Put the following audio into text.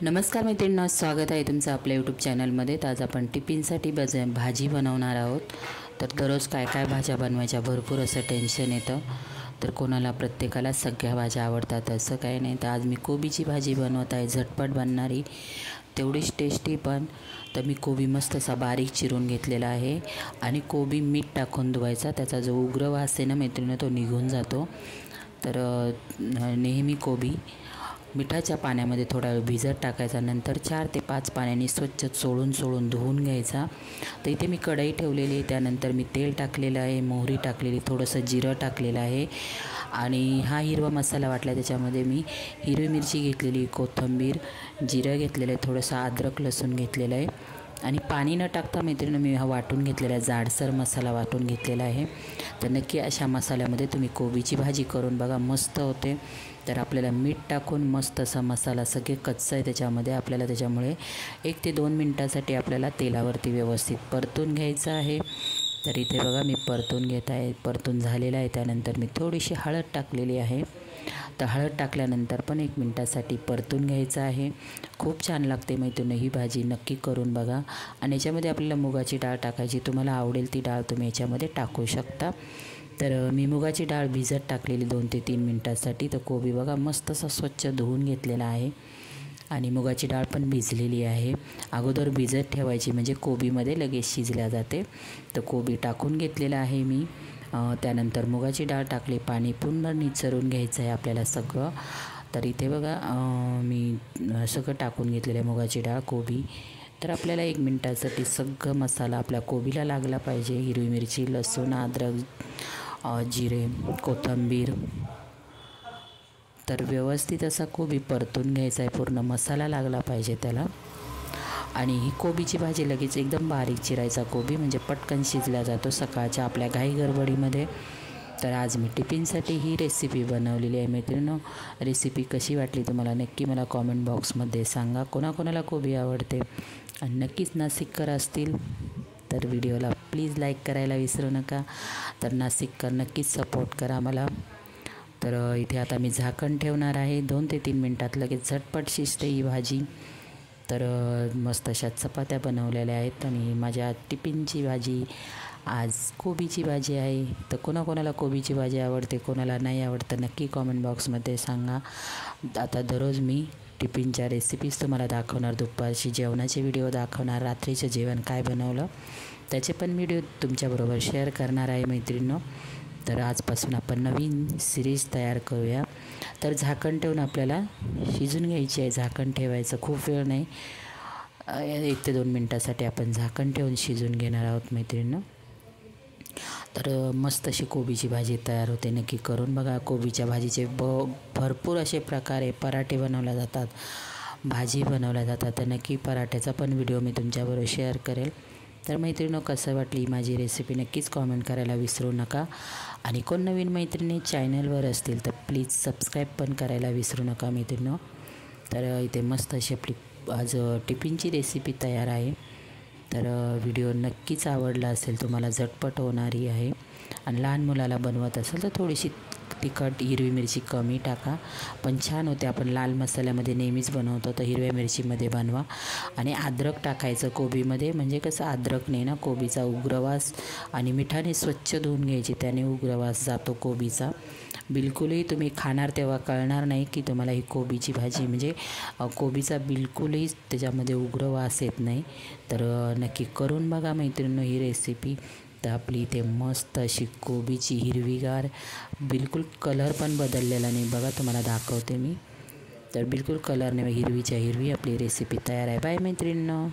नमस्कार मैत्रिणींनो, स्वागत आहे तुमचं आपल्या यूट्यूब चॅनलमध्ये। तर आज आपण टिफिनसाठी भाजी बनवणार आहोत। तर दररोज काय काय भाज्या बनवायच्या भरपूर असं टेन्शन येतं। तर कोणाला प्रत्येकाला सगळ्या भाज्या आवडतात असं काही नाही। तर आज मी कोबीची भाजी बनवत आहे, झटपट बनणारी, तेवढीच टेस्टी पण। तर मी कोबी मस्त असा बारीक चिरून घेतलेला आहे आणि कोबी मीठ टाकून धुवायचा, त्याचा जो उग्र वास आहे ना मैत्रिणींनो तो निघून जातो। तर नेहमी कोबी मिठाच्या पाण्यामध्ये थोडा वेळ भिजत टाकायचा, नंतर 4 ते 5 पाण्याने स्वच्छ चोळून धुवून घ्यायचा। तर इथे मी कढई ठेवलेली आहे, त्यानंतर मी तेल टाकलेलं आहे, मोहरी टाकलेली, थोडंसं जिरं टाकलेलं आहे आणि हा हिरवा मसाला वाटला। त्याच्यामध्ये मी हिरवी मिरची घेतलेली, कोथिंबीर, जिरं घेतलेलं आहे, थोडंसं अद्रक लसूण घेतलेलं आहे आणि पाणी न टाकता मैत्रिणी मी हा वाटून घेतलेला आहे, जाडसर मसाला वाटून घेतलेला आहे। तर नक्की अशा मसाल्यामध्ये तुम्ही कोबीची भाजी करून बघा, मस्त होते। तर आपल्याला मीठ टाकून मस्त असा मसाला, सगळे कच्चा आहे त्याच्यामध्ये, आपल्याला त्याच्यामुळे 1 ते 2 मिनटासाठी आपल्याला तेलावरती व्यवस्थित परतून घ्यायचं आहे। तर इथे बघा मी परतून घेत आहे, परतून झालेला आहे। त्यानंतर मी थोडीशी हळद टाकलेली आहे। तर हळद टाकल्यानंतर पण 1 मिनटासाठी परतून घ्यायचं आहे। खूप छान लागते मैत्रिणी ही भाजी, नक्की करून बघा। आणि याच्यामध्ये आपल्याला मुगाची डाळ टाकायची, तुम्हाला आवडेल ती डाळ तुम्ही याच्यामध्ये टाकू शकता। तर मी मुगाची डाळ भिजत टाकलेली 2 ते 3 मिनटासाठी। तर कोबी बघा मस्त असा स्वच्छ धुवून घेतलेला आहे आणि मुगाची डाळ पण भिजलेली आहे। अगोदर भिजत ठेवायची म्हणजे कोबीमध्ये लगेच शिजल्या जाते। तर कोबी टाकून घेतलेला आहे मी, त्यानंतर मुगाची डाळ टाकली, पाणी पूर्ण निचरून घ्यायचं आहे आपल्याला सगळं। तर इथे बघा मी सगळं टाकून घेतलेलं आहे, मुगाची डाळ, कोबी। तर आपल्याला 1 मिनटासाठी सगळं मसाला आपल्या कोबीला लागला पाहिजे, हिरवी मिरची, लसूण, अद्रक, जिरे, कोथिंबीर। तर व्यवस्थित असा कोबी परतून घ्यायचा आहे, पूर्ण मसाला लागला पाहिजे त्याला। आणि ही कोबीची भाजी लगेच एकदम बारीक चिरायचा कोबी, म्हणजे पटकन शिजला जातो सकाळच्या आपल्या घाई गडबडीमध्ये। तर आज मी टिफिनसाठी ही रेसिपी बनवलेली आहे मैत्रिणींनो। रेसिपी कशी वाटली तुम्हाला नक्की मला कॉमेंट बॉक्समध्ये सांगा। कोणाकोणाला कोबी आवडते आणि नक्कीच नाशिककर असतील तर व्हिडिओला प्लीज लाईक करायला विसरू नका। तर नाशिककर नक्कीच सपोर्ट करा मला। तर इथे आता मी झाकण ठेवणार आहे, 2 ते 3 मिनटात लगेच झटपट शिजते ही भाजी। तर मस्त अशा चपात्या बनवलेल्या आहेत आणि माझ्या टिफिनची भाजी आज कोबीची भाजी आहे। तर कोणाकोणाला कोबीची भाजी आवडते, कोणाला नाही आवडतं नक्की कॉमेंट बॉक्समध्ये सांगा। आता दररोज मी टिफिनच्या रेसिपीज तुम्हाला दाखवणार, दुपारची जेवणाचे व्हिडिओ दाखवणार, रात्रीचं जेवण काय बनवलं त्याचे पण व्हिडिओ तुमच्याबरोबर शेअर करणार आहे मैत्रिणींनो। तर आजपासून आपण नवीन सिरीज तयार करूया। तर झाकण ठेवून आपल्याला शिजून घ्यायची आहे, झाकण ठेवायचं, खूप वेळ नाही, 1 ते 2 मिनटासाठी आपण झाकण ठेवून शिजून घेणार आहोत मैत्रिणींनो। तर मस्त अशी कोबीची भाजी तयार होते, नक्की करून बघा। कोबीच्या भाजीचे भरपूर असे प्रकार आहे, पराठे बनवले जातात, भाजी बनवल्या जातात। तर नक्की पराठ्याचा पण व्हिडिओ मी तुमच्याबरोबर शेअर करेल। तर मैत्रिणींनो कसं वाटली माझी रेसिपी नक्कीच कॉमेंट करायला विसरू नका। आणि कोण नवीन मैत्रिणी चॅनलवर असतील तर प्लीज सबस्क्राईब पण करायला विसरू नका मैत्रिणींनो। तर इथे मस्त अशी आपली आज टिफिनची रेसिपी तयार आहे। तर व्हिडिओ नक्कीच आवडला असेल तुम्हाला, झटपट होणारी आहे आणि लहान मुलाला बनवत असेल तर थोडीशी तिखट, हिरवी मिरची कमी टाका, पण छान होते। आपण लाल मसाल्यामध्ये नेहमीच बनवतो, तर हिरव्या मिरचीमध्ये बनवा आणि अद्रक टाकायचं कोबीमध्ये, म्हणजे कसं अद्रकने ना कोबीचा उग्रवास, आणि मिठाने स्वच्छ धुवून घ्यायची, त्याने उग्रवास जातो कोबीचा। बिलकुलही तुम्ही खाणार तेव्हा कळणार नाही की तुम्हाला ही कोबीची भाजी, म्हणजे कोबीचा बिलकुलही त्याच्यामध्ये उग्र वास येत नाही। तर नक्की करून बघा मैत्रिणींनो ही रेसिपी। तर आपली इथे मस्त अशी कोबीची हिरवीगार, बिलकुल कलर पण बदललेला नाही बघा, तुम्हाला दाखवते मी। तर बिलकुल कलर नाही, हिरवीच्या हिरवी आपली रेसिपी तयार आहे। बाय मैत्रिणींनो।